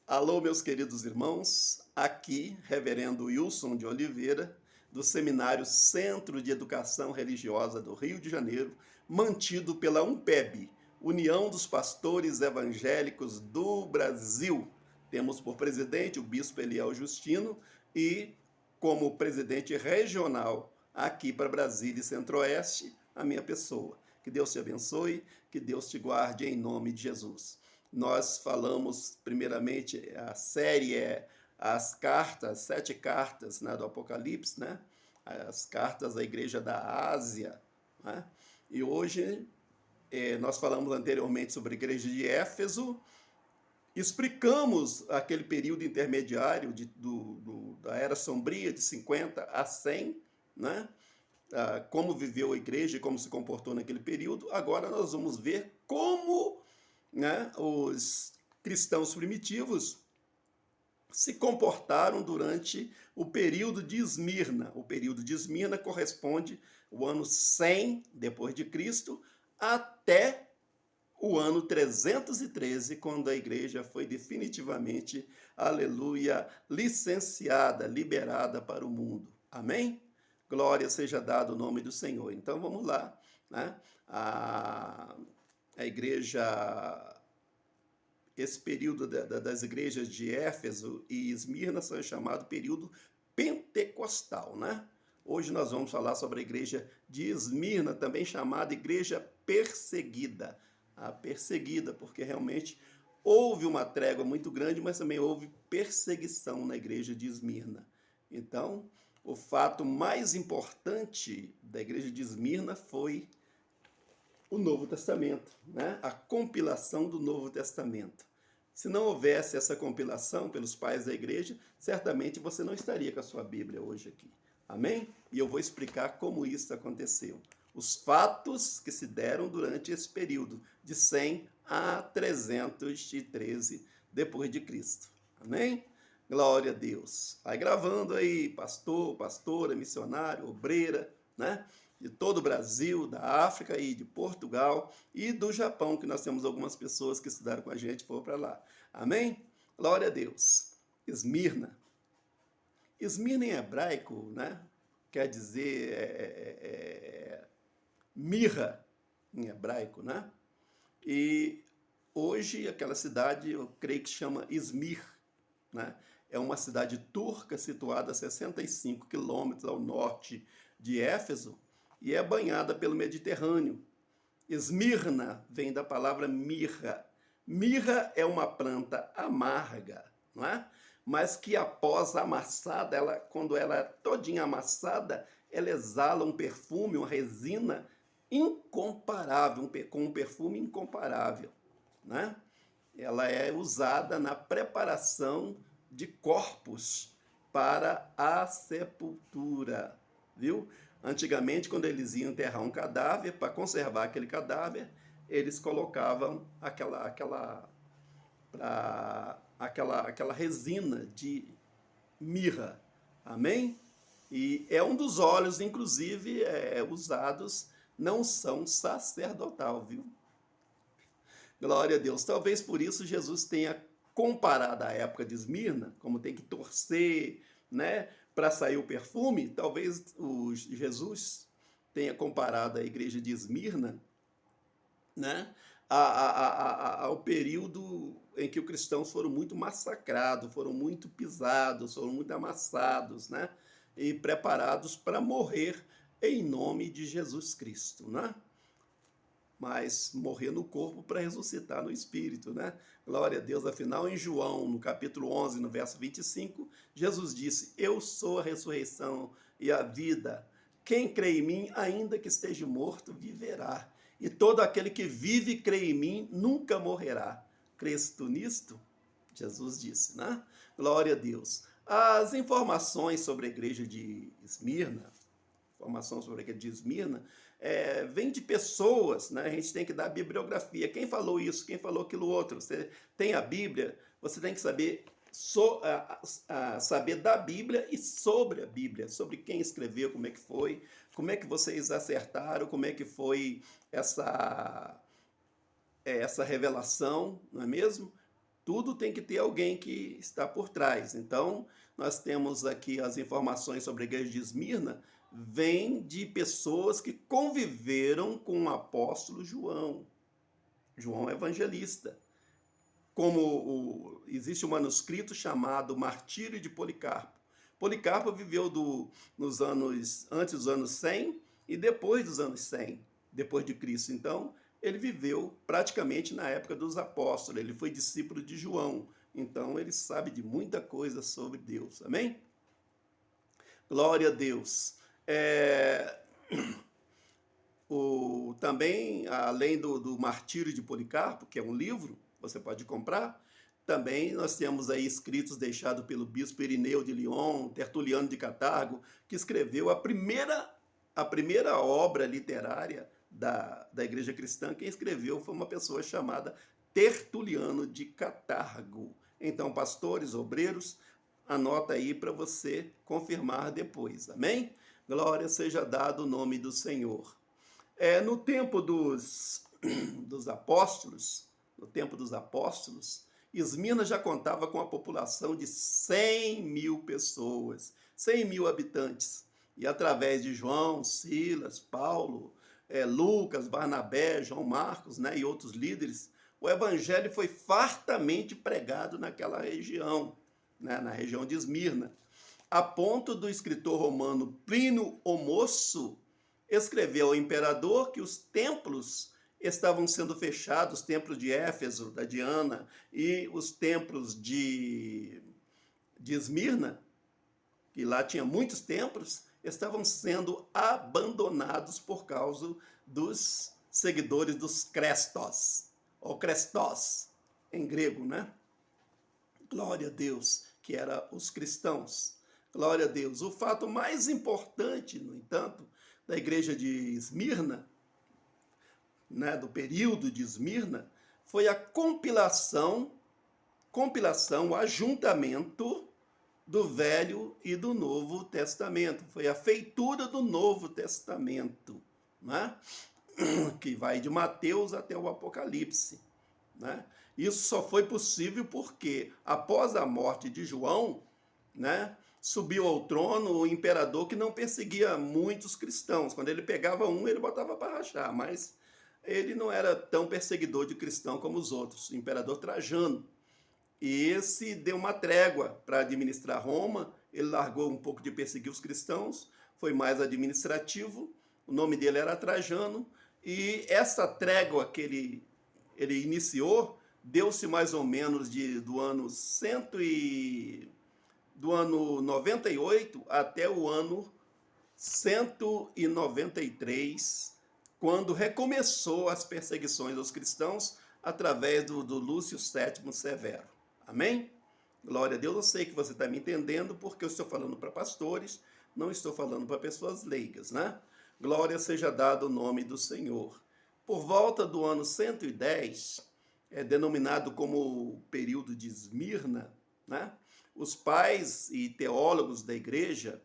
Alô, meus queridos irmãos, aqui, Reverendo Wilson de Oliveira, do Seminário Centro de Educação Religiosa do Rio de Janeiro, mantido pela UNPEB, União dos Pastores Evangélicos do Brasil. Temos por presidente o Bispo Eliel Justino e, como presidente regional aqui para Brasília e Centro-Oeste, a minha pessoa. Que Deus te abençoe, que Deus te guarde em nome de Jesus. Nós falamos, primeiramente, a série é as cartas, 7 cartas, né, do Apocalipse, né? As cartas à igreja da Ásia. Né? E hoje nós falamos anteriormente sobre a igreja de Éfeso, explicamos aquele período intermediário da Era Sombria, de 50 a 100, né? Como viveu a igreja e como se comportou naquele período. Agora nós vamos ver como, né, os cristãos primitivos se comportaram durante o período de Esmirna. O período de Esmirna corresponde ao ano 100 depois de Cristo até o ano 313, quando a igreja foi definitivamente, aleluia, licenciada, liberada para o mundo. Amém? Glória seja dado o nome do Senhor. Então vamos lá, né? A igreja, esse período das igrejas de Éfeso e Esmirna são chamado período pentecostal, né? Hoje nós vamos falar sobre a igreja de Esmirna, também chamada igreja perseguida. A perseguida, porque realmente houve uma trégua muito grande, mas também houve perseguição na igreja de Esmirna. Então, o fato mais importante da igreja de Esmirna foi o Novo Testamento, né? A compilação do Novo Testamento. Se não houvesse essa compilação pelos pais da igreja, certamente você não estaria com a sua Bíblia hoje aqui. Amém? E eu vou explicar como isso aconteceu. Os fatos que se deram durante esse período, de 100 a 313 depois de Cristo. Amém? Glória a Deus. Vai gravando aí, pastor, pastora, missionário, obreira, né? De todo o Brasil, da África e de Portugal e do Japão, que nós temos algumas pessoas que estudaram com a gente e foram para lá. Amém? Glória a Deus. Esmirna. Esmirna em hebraico, né? Quer dizer mirra em hebraico, né? E hoje aquela cidade, eu creio que chama Izmir, né? É uma cidade turca situada a 65 quilômetros ao norte de Éfeso e é banhada pelo Mediterrâneo. Esmirna vem da palavra mirra. Mirra é uma planta amarga, não é? Mas que após amassada, quando ela é todinha amassada, ela exala um perfume, uma resina incomparável, com um perfume incomparável, né? Ela é usada na preparação de corpos para a sepultura, viu? Antigamente, quando eles iam enterrar um cadáver, para conservar aquele cadáver, eles colocavam aquela resina de mirra, amém? E é um dos óleos, inclusive, usados, não são sacerdotal, viu? Glória a Deus. Talvez por isso Jesus tenha comparado a época de Esmirna, como tem que torcer, né, para sair o perfume, talvez Jesus tenha comparado a igreja de Esmirna, né, ao período em que os cristãos foram muito massacrados, foram muito pisados, foram muito amassados, né, e preparados para morrer em nome de Jesus Cristo, né? Mas morrer no corpo para ressuscitar no espírito, né? Glória a Deus. Afinal, em João, no capítulo 11, no verso 25, Jesus disse: Eu sou a ressurreição e a vida. Quem crê em mim, ainda que esteja morto, viverá. E todo aquele que vive e crê em mim, nunca morrerá. Crês tu nisto? Jesus disse, né? Glória a Deus. As informações sobre a igreja de Esmirna, informação sobre a igreja de Esmirna, vem de pessoas, né? A gente tem que dar bibliografia. Quem falou isso? Quem falou aquilo outro? Você tem a Bíblia, você tem que saber saber da Bíblia e sobre a Bíblia, sobre quem escreveu, como é que vocês acertaram, como é que foi essa revelação, não é mesmo? Tudo tem que ter alguém que está por trás. Então, nós temos aqui as informações sobre a igreja de Esmirna, vêm de pessoas que conviveram com o apóstolo João, João Evangelista. Existe um manuscrito chamado Martírio de Policarpo. Policarpo viveu nos anos, antes dos anos 100 e depois dos anos 100, depois de Cristo. Então, ele viveu praticamente na época dos apóstolos, ele foi discípulo de João, então ele sabe de muita coisa sobre Deus, amém? Glória a Deus. Também, além do Martírio de Policarpo, que é um livro, você pode comprar, também nós temos aí escritos deixados pelo bispo Irineu de Lyon, Tertuliano de Catargo, que escreveu a primeira obra literária da igreja cristã. Quem escreveu foi uma pessoa chamada Tertuliano de Catargo. Então, pastores, obreiros, anota aí para você confirmar depois, amém? Glória seja dado o nome do Senhor. No tempo dos apóstolos, Esmirna já contava com a população de 100 mil pessoas, 100 mil habitantes. E através de João, Silas, Paulo, Lucas, Barnabé, João Marcos, né, e outros líderes, o evangelho foi fartamente pregado naquela região, né, na região de Esmirna, a ponto do escritor romano Plínio o Moço escrever ao imperador que os templos estavam sendo fechados, os templos de Éfeso, da Diana, e os templos de Esmirna, que lá tinha muitos templos, estavam sendo abandonados por causa dos seguidores dos Crestos, ou Crestos, em grego, né? Glória a Deus, que eram os cristãos. Glória a Deus. O fato mais importante, no entanto, da igreja de Esmirna, né, do período de Esmirna, foi a compilação, o ajuntamento do Velho e do Novo Testamento. Foi a feitura do Novo Testamento, né, que vai de Mateus até o Apocalipse, né? Isso só foi possível porque, após a morte de João, né, subiu ao trono o imperador que não perseguia muitos cristãos. Quando ele pegava um, ele botava para rachar, mas ele não era tão perseguidor de cristão como os outros, o imperador Trajano. E esse deu uma trégua para administrar Roma, ele largou um pouco de perseguir os cristãos, foi mais administrativo, o nome dele era Trajano, e essa trégua que ele iniciou deu-se mais ou menos do ano 98 até o ano 193, quando recomeçou as perseguições aos cristãos através do Lúcio VII Severo. Amém? Glória a Deus, eu sei que você está me entendendo, porque eu estou falando para pastores, não estou falando para pessoas leigas, né? Glória seja dado o nome do Senhor. Por volta do ano 110, denominado como o período de Esmirna, né? Os pais e teólogos da igreja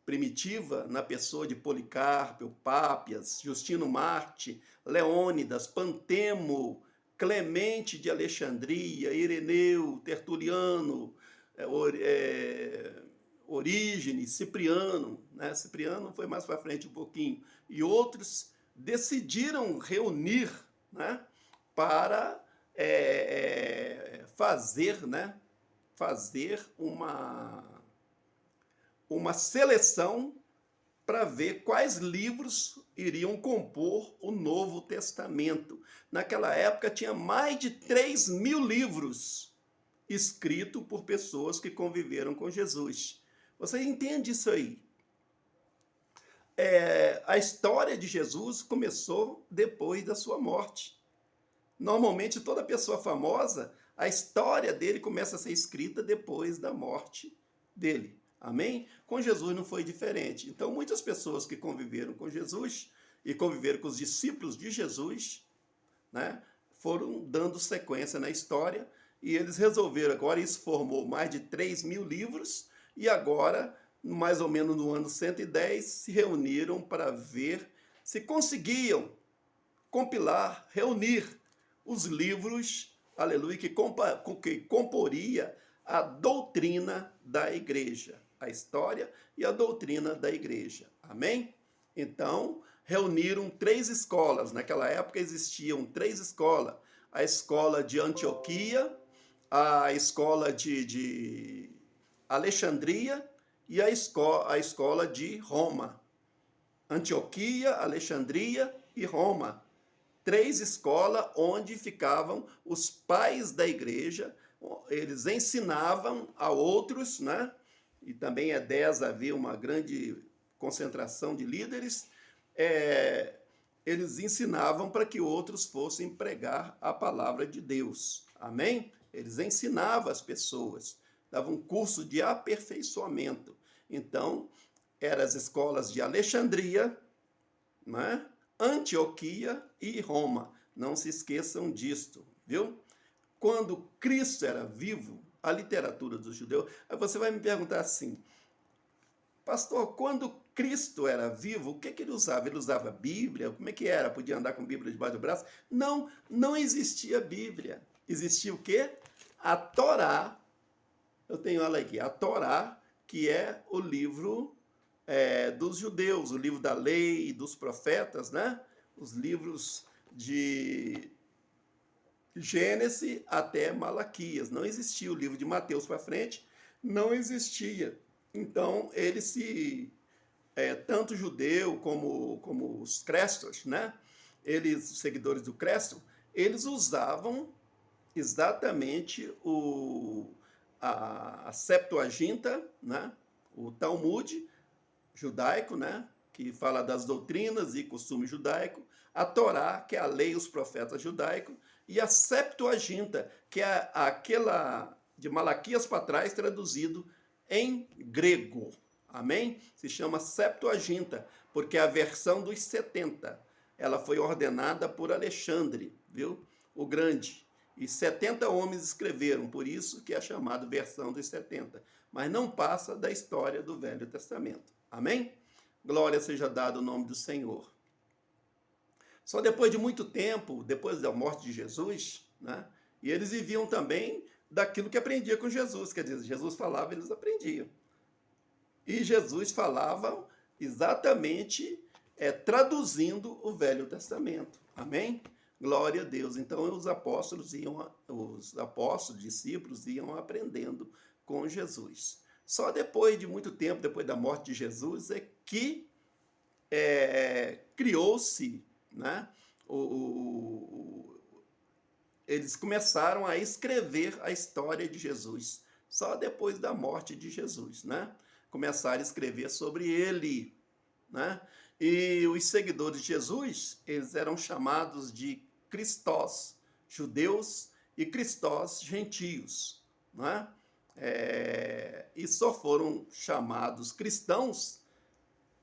primitiva, na pessoa de Policarpo, Pápias, Justino Marte, Leônidas, Pantemo, Clemente de Alexandria, Ireneu, Tertuliano, Orígenes, Cipriano, né? Cipriano foi mais para frente um pouquinho, e outros decidiram reunir, né, para fazer uma seleção para ver quais livros iriam compor o Novo Testamento. Naquela época tinha mais de 3.000 livros escritos por pessoas que conviveram com Jesus. Você entende isso aí? A história de Jesus começou depois da sua morte. Normalmente, toda pessoa famosa, a história dele começa a ser escrita depois da morte dele. Amém? Com Jesus não foi diferente. Então, muitas pessoas que conviveram com Jesus e conviveram com os discípulos de Jesus, né, foram dando sequência na história, e eles resolveram, agora isso formou mais de 3.000 livros, e agora, mais ou menos no ano 110, se reuniram para ver se conseguiam compilar, reunir os livros aleluia, que comporia a doutrina da igreja, a história e a doutrina da igreja. Amém? Então, reuniram 3 escolas. Naquela época existiam 3 escolas. A escola de Antioquia, a escola de Alexandria e a escola de Roma. Antioquia, Alexandria e Roma. 3 escolas onde ficavam os pais da igreja, eles ensinavam a outros, né? E também é 10 havia uma grande concentração de líderes, eles ensinavam para que outros fossem pregar a palavra de Deus. Amém? Eles ensinavam as pessoas, davam um curso de aperfeiçoamento. Então, eram as escolas de Alexandria, né? Antioquia e Roma. Não se esqueçam disto, viu? Quando Cristo era vivo, a literatura dos judeus... Aí você vai me perguntar assim, pastor, quando Cristo era vivo, o que ele usava? Ele usava Bíblia? Como é que era? Podia andar com Bíblia debaixo do braço? Não, não existia Bíblia. Existia o quê? A Torá. Eu tenho ela aqui, a Torá, que é o livro dos judeus, o livro da lei e dos profetas, né? Os livros de Gênesis até Malaquias. Não existia o livro de Mateus para frente, não existia. Então, tanto judeu como os cristãos, né? Eles, os seguidores do Cristo, eles usavam exatamente a Septuaginta, né? O Talmud judaico, né? Que fala das doutrinas e costumes judaicos, a Torá, que é a lei e os profetas judaicos, e a Septuaginta, que é aquela de Malaquias para trás, traduzido em grego. Amém? Se chama Septuaginta, porque é a versão dos 70. Ela foi ordenada por Alexandre, viu? O Grande. E 70 homens escreveram, por isso que é chamado versão dos 70. Mas não passa da história do Velho Testamento. Amém? Glória seja dada ao nome do Senhor. Só depois de muito tempo, depois da morte de Jesus, né? E eles viviam também daquilo que aprendia com Jesus. Quer dizer, Jesus falava, eles aprendiam. E Jesus falava exatamente traduzindo o Velho Testamento. Amém? Glória a Deus. Então os apóstolos, discípulos, iam aprendendo com Jesus. Só depois de muito tempo, depois da morte de Jesus, é que criou-se, né? Eles começaram a escrever a história de Jesus. Só depois da morte de Jesus, né? Começaram a escrever sobre ele, né? E os seguidores de Jesus, eles eram chamados de cristós, judeus, e cristós, gentios, né? E só foram chamados cristãos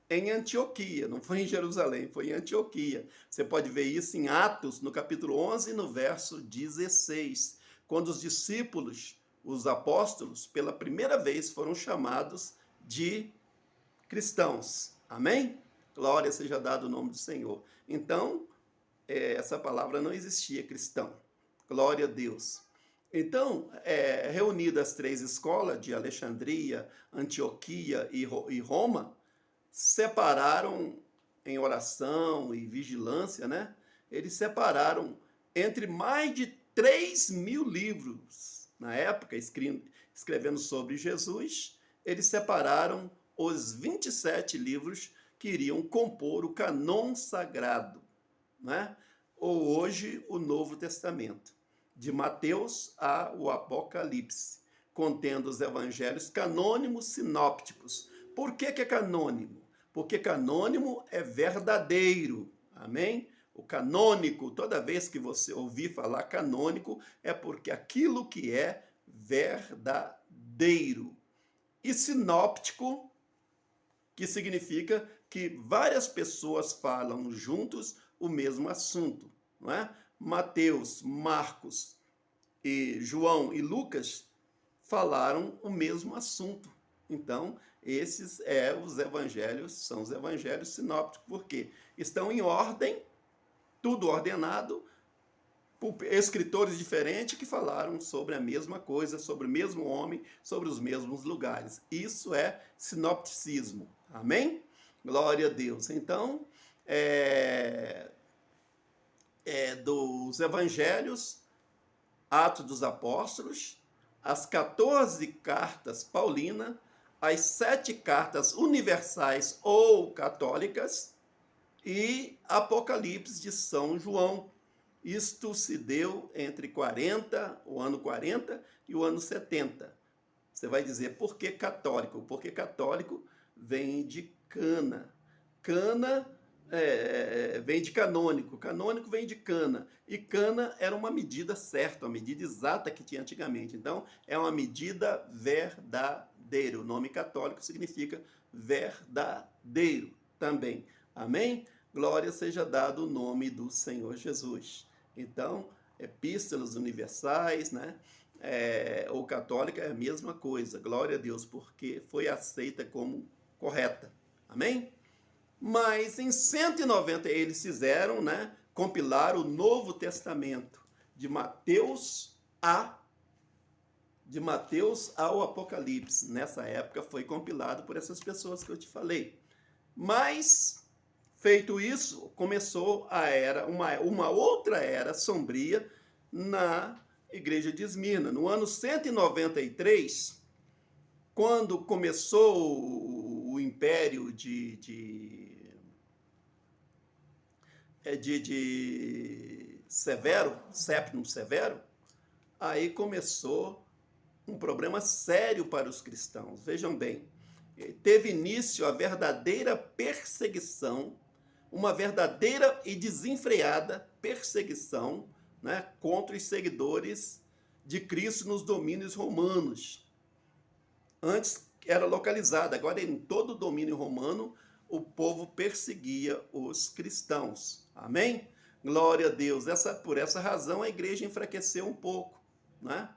em Antioquia, não foi em Jerusalém, foi em Antioquia. Você pode ver isso em Atos, no capítulo 11, no verso 16, quando os discípulos, os apóstolos, pela primeira vez foram chamados de cristãos. Amém? Glória seja dado o nome do Senhor. Então, essa palavra não existia, cristão. Glória a Deus. Então, reunidas as 3 escolas de Alexandria, Antioquia e Roma, separaram em oração e vigilância, né? Eles separaram entre mais de 3.000 livros. Na época, escrevendo sobre Jesus, eles separaram os 27 livros que iriam compor o cânon sagrado, né? Ou hoje o Novo Testamento, de Mateus ao Apocalipse, contendo os evangelhos canônimos sinópticos. Por que é canônimo? Porque canônimo é verdadeiro, amém? O canônico, toda vez que você ouvir falar canônico, é porque aquilo que é verdadeiro. E sinóptico, que significa que várias pessoas falam juntos o mesmo assunto, não é? Mateus, Marcos, e João e Lucas falaram o mesmo assunto. Então, esses são os evangelhos sinópticos, porque estão em ordem, tudo ordenado, escritores diferentes que falaram sobre a mesma coisa, sobre o mesmo homem, sobre os mesmos lugares. Isso é sinopticismo. Amém? Glória a Deus. Então, dos evangelhos, Atos dos Apóstolos, as 14 cartas paulinas, as 7 cartas universais ou católicas e Apocalipse de São João. Isto se deu entre o ano 40 e o ano 70. Você vai dizer, por que católico? Porque católico vem de cana. Cana vem de canônico. Canônico vem de cana. E cana era uma medida certa, uma medida exata que tinha antigamente. Então, é uma medida verdadeira. O nome católico significa verdadeiro também. Amém? Glória seja dado o nome do Senhor Jesus. Então, epístolas universais, né? Ou católica é a mesma coisa. Glória a Deus, porque foi aceita como correta. Amém? Mas em 190 eles fizeram, né? Compilaram o Novo Testamento de Mateus ao Apocalipse. Nessa época foi compilado por essas pessoas que eu te falei. Mas, feito isso, começou a era, uma outra era sombria na igreja de Esmirna. No ano 193, quando começou o império de Severo, Séptimo Severo, aí começou um problema sério para os cristãos. Vejam bem, teve início a verdadeira perseguição, uma verdadeira e desenfreada perseguição, né, contra os seguidores de Cristo nos domínios romanos. Antes era localizada, agora em todo o domínio romano, o povo perseguia os cristãos. Amém? Glória a Deus. Por essa razão a igreja enfraqueceu um pouco, né?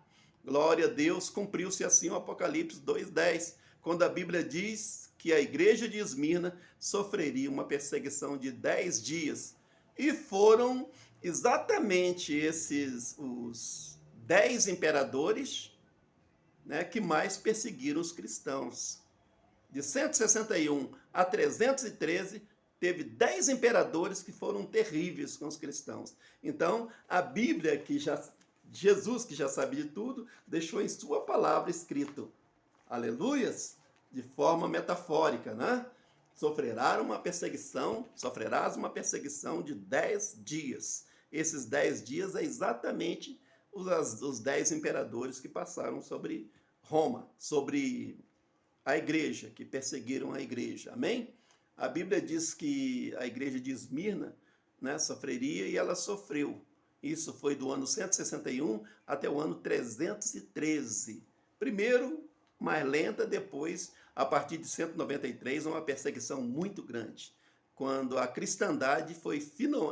Glória a Deus, cumpriu-se assim o Apocalipse 2:10, quando a Bíblia diz que a igreja de Esmirna sofreria uma perseguição de 10 dias. E foram exatamente os 10 imperadores, né, que mais perseguiram os cristãos. De 161 a 313, teve 10 imperadores que foram terríveis com os cristãos. Então, a Bíblia, Jesus, que já sabe de tudo, deixou em sua palavra escrito, aleluias, de forma metafórica, né? Sofrerás uma perseguição de 10 dias. Esses 10 dias é exatamente os 10 imperadores que passaram sobre Roma, sobre a igreja, que perseguiram a igreja. Amém? A Bíblia diz que a igreja de Esmirna, né, sofreria e ela sofreu. Isso foi do ano 161 até o ano 313. Primeiro, mais lenta, depois, a partir de 193, uma perseguição muito grande. Quando a cristandade foi,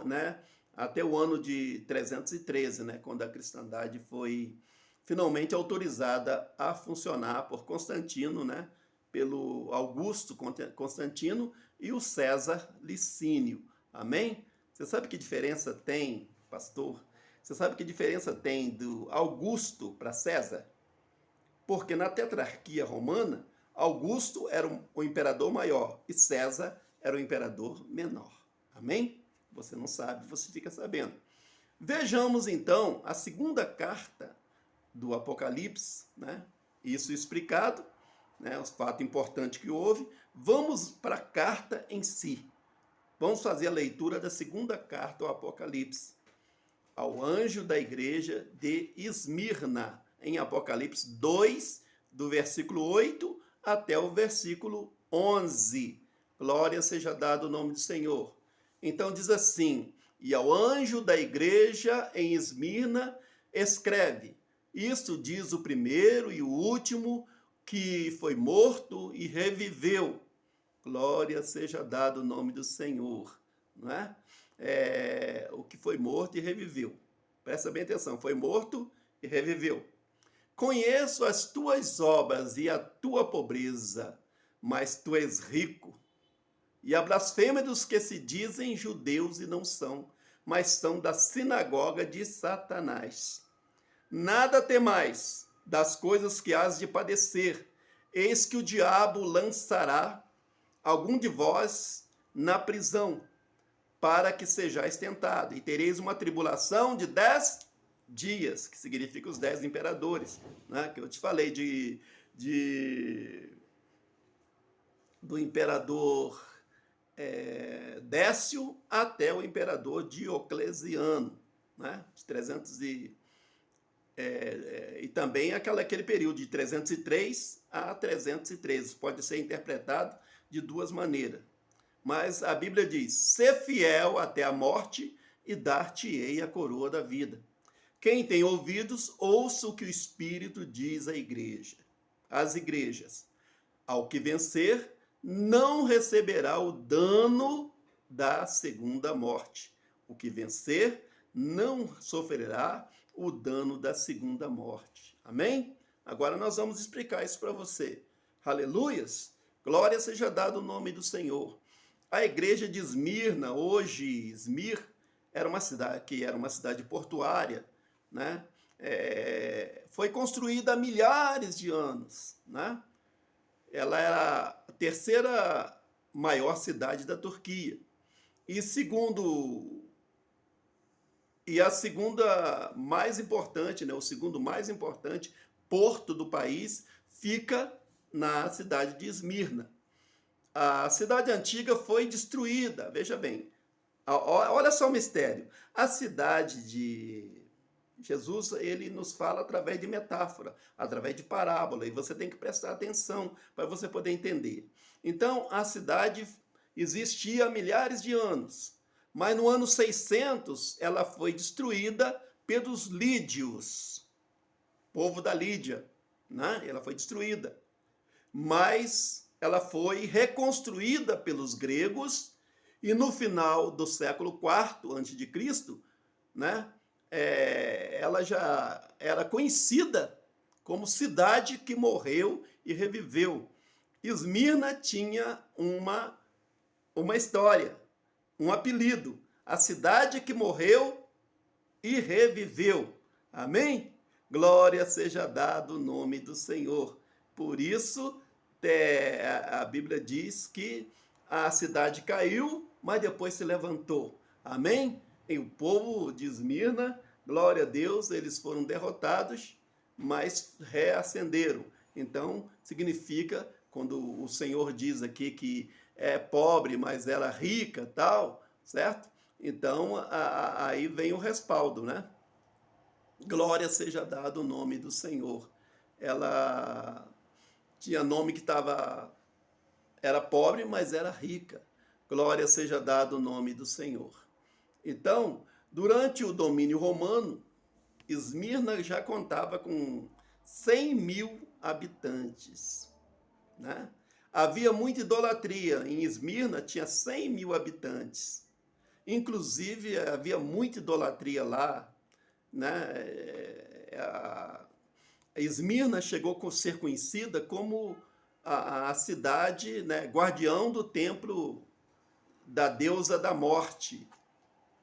né, até o ano de 313, né, quando a cristandade foi finalmente autorizada a funcionar por Constantino, né, pelo Augusto Constantino e o César Licínio. Amém? Você sabe que diferença tem, pastor? Você sabe que diferença tem do Augusto para César? Porque na tetrarquia romana, Augusto era o imperador maior e César era o imperador menor. Amém? Você não sabe, você fica sabendo. Vejamos então a segunda carta do Apocalipse, né? Isso explicado, né? Os fatos importantes que houve. Vamos para a carta em si. Vamos fazer a leitura da segunda carta ao Apocalipse, ao anjo da igreja de Esmirna, em Apocalipse 2, do versículo 8 até o versículo 11. Glória seja dado o nome do Senhor. Então diz assim: e ao anjo da igreja em Esmirna escreve, isto diz o primeiro e o último, que foi morto e reviveu. Glória seja dado o nome do Senhor. Não é? O que foi morto e reviveu. Presta bem atenção, foi morto e reviveu. Conheço as tuas obras e a tua pobreza, mas tu és rico. E a blasfêmia dos que se dizem judeus e não são, mas são da sinagoga de Satanás. Nada temais das coisas que hás de padecer. Eis que o diabo lançará algum de vós na prisão, para que sejais tentado, e tereis uma tribulação de 10 dias, que significa os 10 imperadores, né? Que eu te falei do imperador Décio até o imperador Diocleciano, né? De 300 e também aquele período de 303 a 313, pode ser interpretado de duas maneiras. Mas a Bíblia diz: ser fiel até a morte e dar-te-ei a coroa da vida. Quem tem ouvidos, ouça o que o Espírito diz à igreja. Às igrejas. Ao que vencer, não receberá o dano da segunda morte. O que vencer, não sofrerá o dano da segunda morte. Amém? Agora nós vamos explicar isso para você. Aleluias! Glória seja dada o nome do Senhor. A igreja de Esmirna, hoje Esmir, era uma cidade portuária, né? Foi construída há milhares de anos, né? Ela era a terceira maior cidade da Turquia. E a segunda mais importante, né, o segundo mais importante porto do país fica na cidade de Esmirna. A cidade antiga foi destruída, veja bem. Olha só o mistério. A cidade de Jesus, ele nos fala através de metáfora, através de parábola, e você tem que prestar atenção para você poder entender. Então, a cidade existia há milhares de anos, mas no ano 600 ela foi destruída pelos lídios, povo da Lídia, né? Ela foi destruída, mas ela foi reconstruída pelos gregos e no final do século IV a.C., né? Ela já era conhecida como cidade que morreu e reviveu. Esmirna tinha uma história, um apelido, a cidade que morreu e reviveu. Amém? Glória seja dado o nome do Senhor. Por isso, a Bíblia diz que a cidade caiu, mas depois se levantou. Amém? E o povo de Esmirna, glória a Deus, eles foram derrotados, mas reascenderam. Então, significa, quando o Senhor diz aqui que é pobre, mas ela é rica, tal, certo? Então, aí vem o respaldo, né? Glória seja dado o nome do Senhor. Ela tinha nome que era pobre, mas era rica. Glória seja dado o nome do Senhor. Então, durante o domínio romano, Esmirna já contava com 100 mil habitantes, né? Havia muita idolatria. Em Esmirna tinha 100 mil habitantes. Inclusive, havia muita idolatria lá, né? Esmirna chegou a ser conhecida como a cidade, né, guardião do templo da deusa da morte,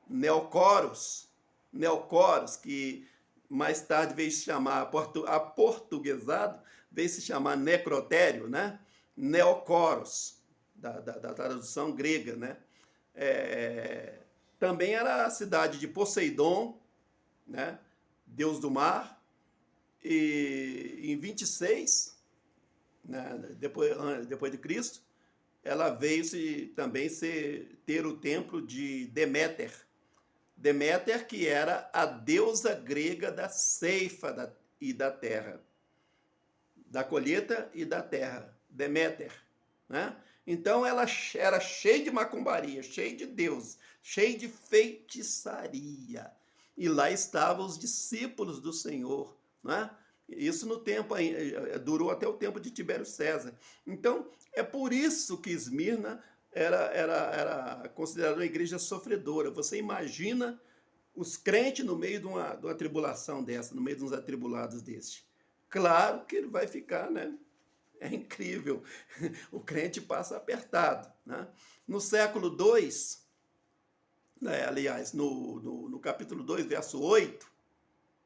Neocoros, que mais tarde veio se chamar, aportuguesado, veio se chamar Necrotério, né? Neocoros, da tradução grega, né? Também era a cidade de Poseidon, né? Deus do mar, e em 26, né, depois de Cristo, ela veio também ter o templo de Deméter. Deméter, que era a deusa grega da ceifa e da terra, da colheita e da terra. Deméter, né? Então ela era cheia de macumbaria, cheia de deuses, cheia de feitiçaria. E lá estavam os discípulos do Senhor, né? Isso no tempo, durou até o tempo de Tibério César. Então, é por isso que Esmirna era considerada uma igreja sofredora. Você imagina os crentes no meio de uma tribulação dessa, no meio de uns atribulados desse. Claro que ele vai ficar, né? É incrível. O crente passa apertado, né? No século II, aliás, no capítulo 2, verso 8,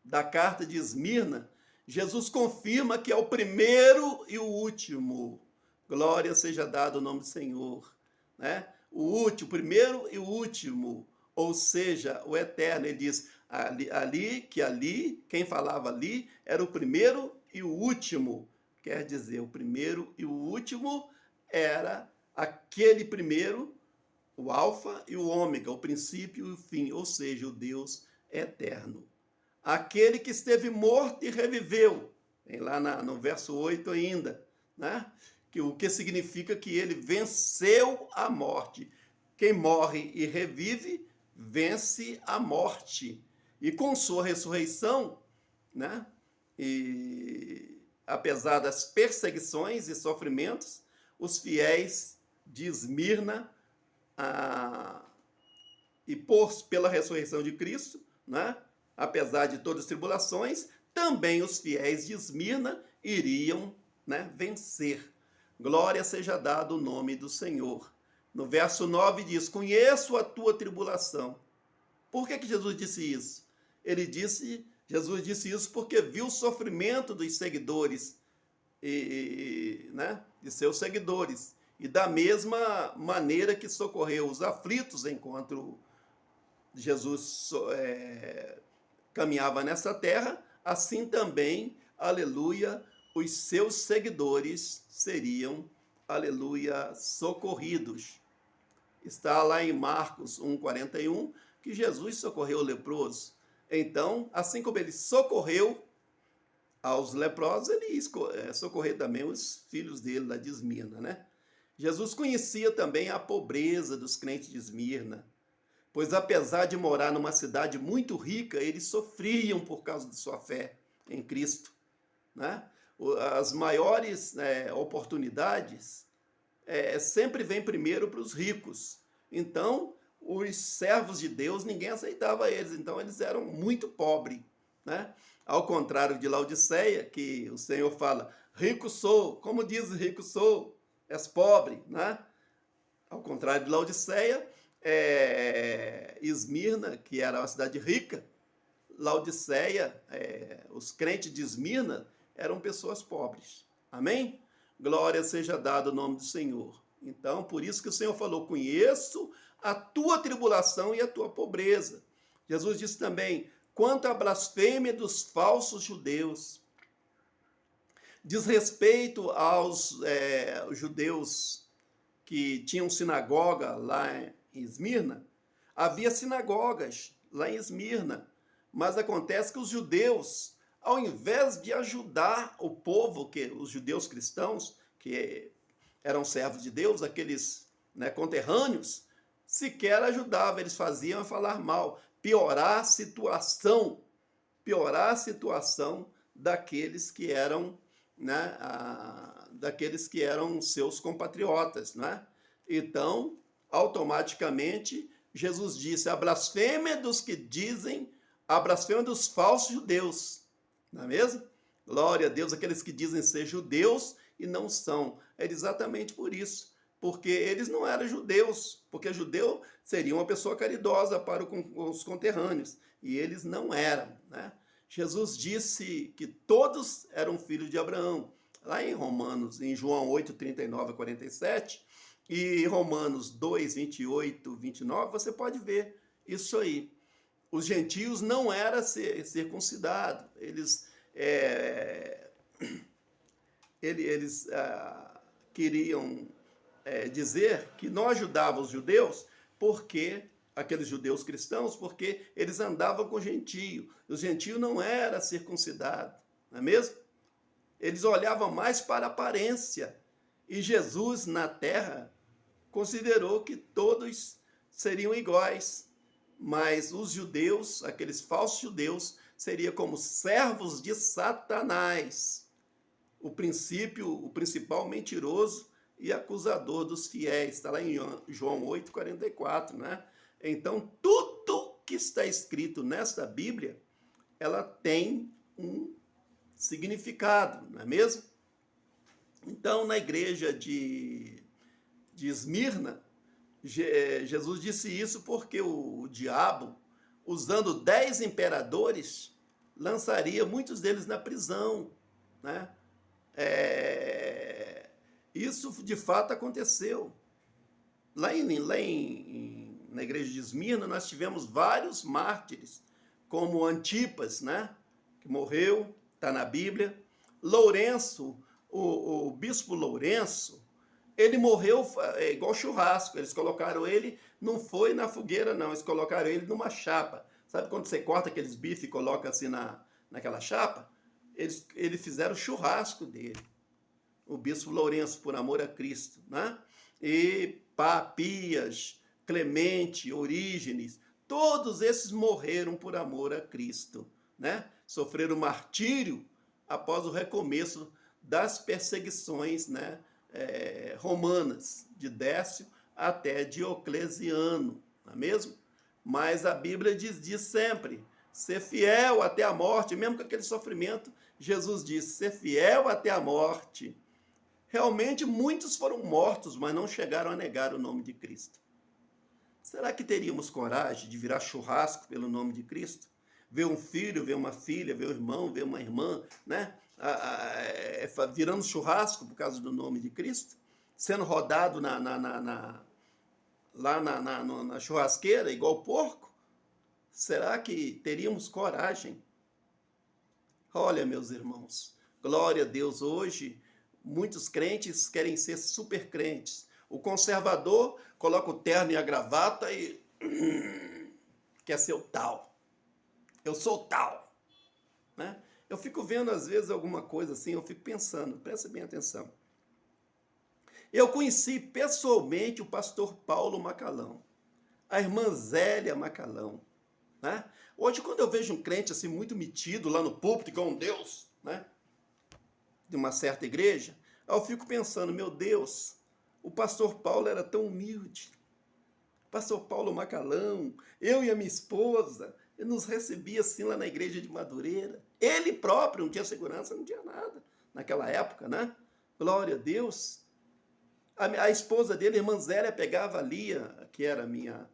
da carta de Esmirna, Jesus confirma que é o primeiro e o último. Glória seja dado o nome do Senhor. Né? O primeiro e o último, ou seja, o eterno. Ele diz quem falava ali era o primeiro e o último. Quer dizer, o primeiro e o último era aquele primeiro, o alfa e o ômega, o princípio e o fim, ou seja, o Deus eterno. Aquele que esteve morto e reviveu, tem lá no verso 8 ainda, né? O que significa que ele venceu a morte. Quem morre e revive, vence a morte. E com sua ressurreição, né? E apesar das perseguições e sofrimentos, os fiéis de Esmirna, pela ressurreição de Cristo, né? Apesar de todas as tribulações, também os fiéis de Esmirna iriam, né, vencer. Glória seja dado o nome do Senhor. No verso 9 diz, conheço a tua tribulação. Por que Jesus disse isso? Jesus disse isso porque viu o sofrimento dos seguidores, né, de seus seguidores. E da mesma maneira que socorreu os aflitos enquanto Jesus caminhava nessa terra, assim também, aleluia, os seus seguidores seriam, aleluia, socorridos. Está lá em Marcos 1,41, que Jesus socorreu o leproso. Então, assim como ele socorreu aos leprosos, ele socorreu também os filhos dele lá de Esmirna, né? Jesus conhecia também a pobreza dos crentes de Esmirna, pois apesar de morar numa cidade muito rica, eles sofriam por causa de sua fé em Cristo, né? As maiores oportunidades sempre vêm primeiro para os ricos. Então, os servos de Deus, ninguém aceitava eles, então eles eram muito pobres, né? Ao contrário de Laodiceia, que o Senhor fala, rico sou, como diz rico sou, és pobre, né? Ao contrário de Laodiceia, Esmirna, que era uma cidade rica, Laodiceia, os crentes de Esmirna eram pessoas pobres. Amém? Glória seja dado o nome do Senhor. Então, por isso que o Senhor falou, conheço a tua tribulação e a tua pobreza. Jesus disse também, quanto à blasfêmia dos falsos judeus, diz respeito aos judeus que tinham sinagoga lá em Esmirna, havia sinagogas lá em Esmirna, mas acontece que os judeus, ao invés de ajudar o povo, os judeus cristãos, que eram servos de Deus, aqueles, né, conterrâneos, sequer ajudavam, eles faziam falar mal, piorar a situação daqueles que eram, né, daqueles que eram seus compatriotas, né? Então, automaticamente, Jesus disse, a blasfêmia dos que dizem, a blasfêmia dos falsos judeus, não é mesmo? Glória a Deus, aqueles que dizem ser judeus e não são. É exatamente por isso, porque eles não eram judeus, porque judeu seria uma pessoa caridosa para os conterrâneos, e eles não eram, né? Jesus disse que todos eram filhos de Abraão. Lá em Romanos, em João 8, 39 a 47, e Romanos 2, 28, 29, você pode ver isso aí. Os gentios não eram circuncidados, eles queriam dizer que não ajudavam os judeus, porque aqueles judeus cristãos, porque eles andavam com gentio. Os gentios não eram circuncidados, não é mesmo? Eles olhavam mais para a aparência. E Jesus, na terra, considerou que todos seriam iguais. Mas os judeus, aqueles falsos judeus, seriam como servos de Satanás. O principal mentiroso e acusador dos fiéis. Está lá em João 8, 44, né? Então, tudo que está escrito nesta Bíblia, ela tem um significado, não é mesmo? Então, na igreja de Esmirna, Jesus disse isso porque o diabo, usando 10 imperadores, lançaria muitos deles na prisão, né? Isso de fato aconteceu. Na igreja de Esmirna, nós tivemos vários mártires, como Antipas, né? Que morreu, está na Bíblia. Lourenço, o bispo Lourenço, ele morreu igual churrasco. Eles colocaram ele, não foi na fogueira, não. Eles colocaram ele numa chapa. Sabe quando você corta aqueles bifes e coloca assim naquela chapa? Eles fizeram churrasco dele. O bispo Lourenço, por amor a Cristo, né? E Papias, Clemente, Orígenes, todos esses morreram por amor a Cristo, né? Sofreram martírio após o recomeço das perseguições, né, romanas, de Décio até Diocleciano, não é mesmo? Mas a Bíblia diz sempre, ser fiel até a morte, mesmo com aquele sofrimento, Jesus disse, ser fiel até a morte. Realmente muitos foram mortos, mas não chegaram a negar o nome de Cristo. Será que teríamos coragem de virar churrasco pelo nome de Cristo? Ver um filho, ver uma filha, ver um irmão, ver uma irmã, né? Virando churrasco por causa do nome de Cristo? Sendo rodado lá na churrasqueira, igual porco? Será que teríamos coragem? Olha, meus irmãos, glória a Deus, hoje muitos crentes querem ser super crentes. O conservador coloca o terno e a gravata e quer ser o tal. Eu sou o tal, né? Eu fico vendo às vezes alguma coisa assim, eu fico pensando, presta bem atenção. Eu conheci pessoalmente o pastor Paulo Macalão, a irmã Zélia Macalão, né? Hoje, quando eu vejo um crente assim muito metido lá no púlpito, igual um Deus, né, de uma certa igreja, eu fico pensando, meu Deus, o pastor Paulo era tão humilde. Pastor Paulo Macalão, eu e a minha esposa, ele nos recebia assim lá na igreja de Madureira. Ele próprio não tinha segurança, não tinha nada naquela época, né? Glória a Deus. A esposa dele, a irmã Zélia, pegava a Lia, que era a minha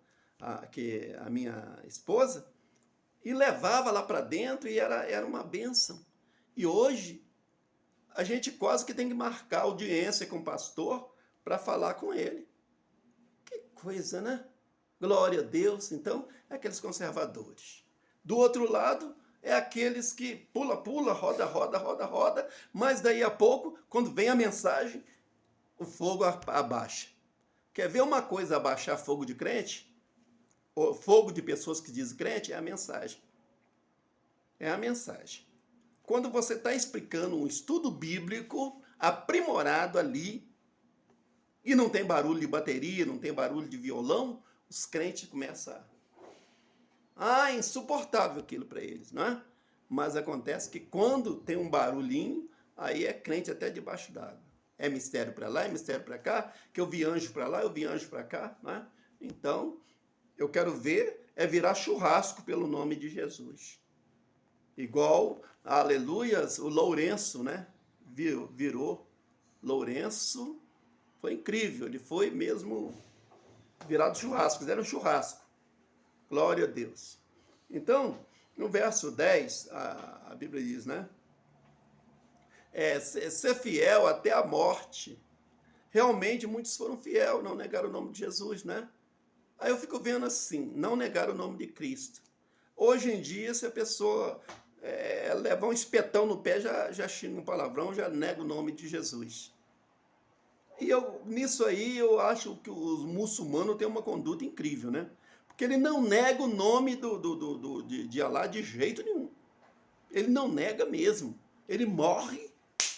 esposa, e levava lá para dentro e era uma bênção. E hoje, a gente quase que tem que marcar audiência com o pastor para falar com ele. Que coisa, né? Glória a Deus. Então, é aqueles conservadores. Do outro lado, é aqueles que pula, roda, mas daí a pouco, quando vem a mensagem, o fogo abaixa. Quer ver uma coisa abaixar fogo de crente? O fogo de pessoas que dizem crente é a mensagem. É a mensagem. Quando você está explicando um estudo bíblico aprimorado ali, e não tem barulho de bateria, não tem barulho de violão, os crentes começam é insuportável aquilo para eles, não é? Mas acontece que quando tem um barulhinho, aí é crente até debaixo d'água. É mistério para lá, é mistério para cá, que eu vi anjo para lá, eu vi anjo para cá, não é? Então, eu quero ver virar churrasco pelo nome de Jesus. Igual, aleluias, o Lourenço, né? Virou. Lourenço foi incrível, ele foi mesmo virado churrasco, fizeram churrasco. Glória a Deus. Então, no verso 10, a Bíblia diz, né? Ser fiel até a morte. Realmente, muitos foram fiel, não negaram o nome de Jesus, né? Aí eu fico vendo assim, não negaram o nome de Cristo. Hoje em dia, se a pessoa levar um espetão no pé, já xinga um palavrão, já nega o nome de Jesus. E nisso aí, eu acho que os muçulmanos têm uma conduta incrível, né? Porque ele não nega o nome de Alá de jeito nenhum. Ele não nega mesmo. Ele morre,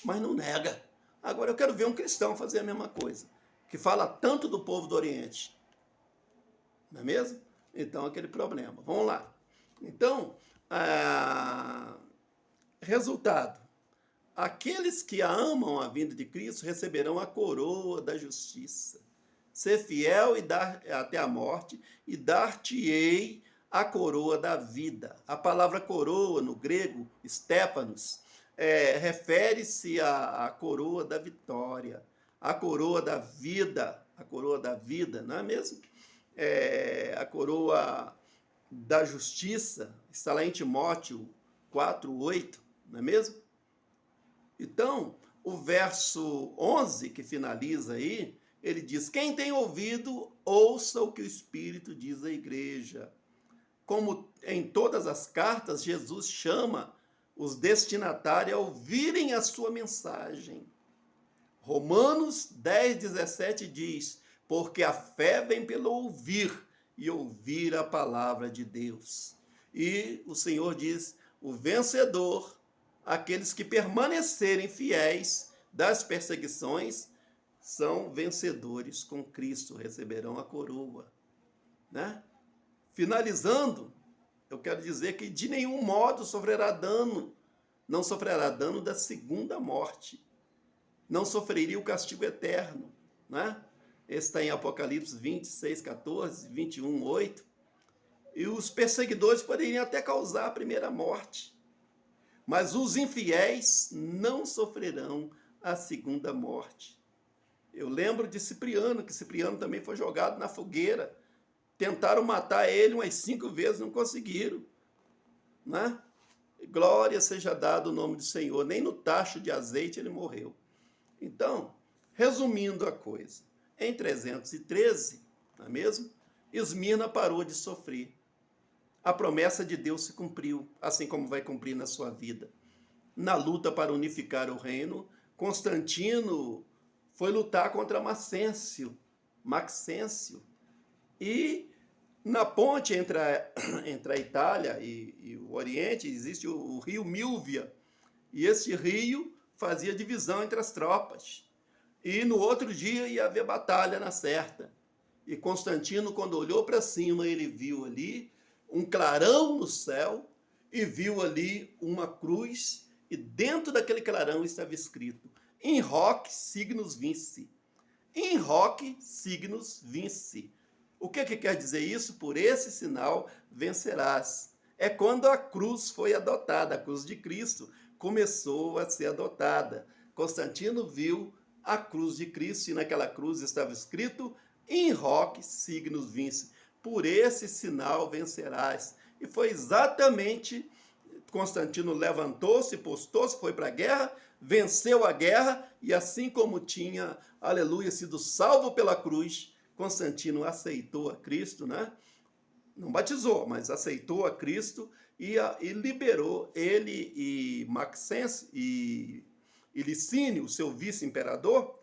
mas não nega. Agora eu quero ver um cristão fazer a mesma coisa, que fala tanto do povo do Oriente. Não é mesmo? Então, aquele problema. Vamos lá. Então, resultado. Aqueles que amam a vinda de Cristo receberão a coroa da justiça. Ser fiel e dar até a morte, e dar-te-ei a coroa da vida. A palavra coroa, no grego, stéfanos, refere-se à coroa da vitória, a coroa da vida, não é mesmo? A coroa da justiça, está lá em Timóteo 4:8, não é mesmo? Então, o verso 11, que finaliza aí, ele diz: quem tem ouvido, ouça o que o Espírito diz à igreja. Como em todas as cartas, Jesus chama os destinatários a ouvirem a sua mensagem. Romanos 10:17 diz: porque a fé vem pelo ouvir, e ouvir a palavra de Deus. E o Senhor diz: o vencedor, aqueles que permanecerem fiéis das perseguições, são vencedores com Cristo, receberão a coroa, né? Finalizando, eu quero dizer que de nenhum modo sofrerá dano, não sofrerá dano da segunda morte, não sofreria o castigo eterno, né? Esse está em Apocalipse 26:14, 21:8. E os perseguidores poderiam até causar a primeira morte, mas os infiéis não sofrerão a segunda morte. Eu lembro de Cipriano, que Cipriano também foi jogado na fogueira. Tentaram matar ele umas 5 vezes, não conseguiram, né? Glória seja dado o nome do Senhor. Nem no tacho de azeite ele morreu. Então, resumindo a coisa, em 313, não é mesmo? Esmirna parou de sofrer. A promessa de Deus se cumpriu, assim como vai cumprir na sua vida. Na luta para unificar o reino, Constantino foi lutar contra Maxêncio. E na ponte entre a Itália e o Oriente existe o rio Milvia. E esse rio fazia divisão entre as tropas. E no outro dia ia haver batalha na certa. E Constantino, quando olhou para cima, ele viu ali um clarão no céu e viu ali uma cruz. E dentro daquele clarão estava escrito: In hoc signus vinci. In hoc signus vinci. O que quer dizer isso? Por esse sinal vencerás. É quando a cruz foi adotada, a cruz de Cristo começou a ser adotada. Constantino viu a cruz de Cristo e naquela cruz estava escrito: In hoc signus vinci. Por esse sinal vencerás. E foi exatamente, Constantino levantou-se, postou-se, foi para a guerra, venceu a guerra, e assim como tinha, aleluia, sido salvo pela cruz, Constantino aceitou a Cristo, né? Não batizou, mas aceitou a Cristo e liberou ele e Maxêncio e Licínio, seu vice-imperador,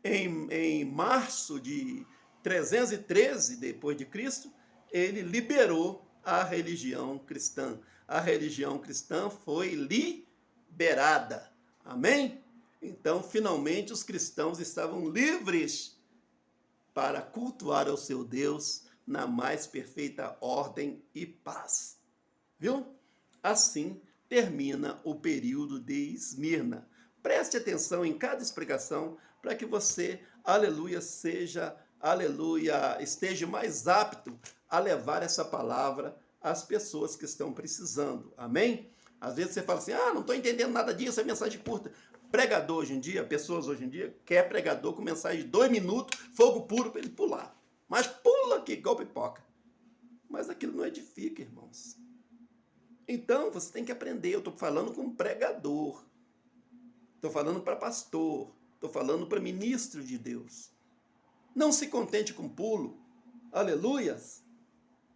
em março de 313 depois de Cristo, ele liberou a religião cristã. A religião cristã foi liberada. Amém? Então, finalmente, os cristãos estavam livres para cultuar ao seu Deus na mais perfeita ordem e paz. Viu? Assim termina o período de Esmirna. Preste atenção em cada explicação para que você, aleluia, esteja mais apto a levar essa palavra às pessoas que estão precisando. Amém? Às vezes você fala assim: não estou entendendo nada disso, é mensagem curta. Pregador hoje em dia, pessoas hoje em dia, quer pregador com mensagem de 2 minutos, fogo puro para ele pular. Mas pula que igual pipoca. Mas aquilo não edifica, irmãos. Então, você tem que aprender. Eu estou falando com pregador. Estou falando para pastor. Estou falando para ministro de Deus. Não se contente com pulo. Aleluias.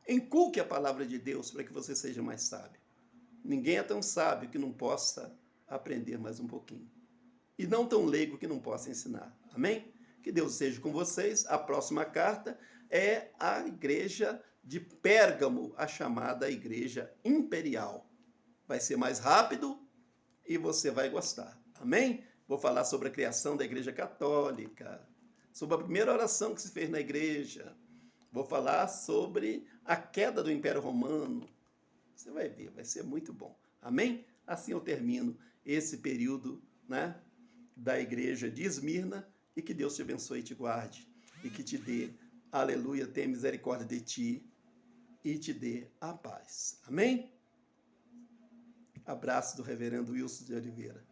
Inculque a palavra de Deus para que você seja mais sábio. Ninguém é tão sábio que não possa aprender mais um pouquinho. E não tão leigo que não possa ensinar. Amém? Que Deus seja com vocês. A próxima carta é a igreja de Pérgamo, a chamada igreja imperial. Vai ser mais rápido e você vai gostar. Amém? Vou falar sobre a criação da igreja católica, sobre a primeira oração que se fez na igreja. Vou falar sobre a queda do Império Romano. Você vai ver, vai ser muito bom. Amém? Assim eu termino esse período, né, da igreja de Esmirna, e que Deus te abençoe e te guarde, e que te dê, aleluia, tenha misericórdia de ti, e te dê a paz. Amém? Abraço do reverendo Wilson de Oliveira.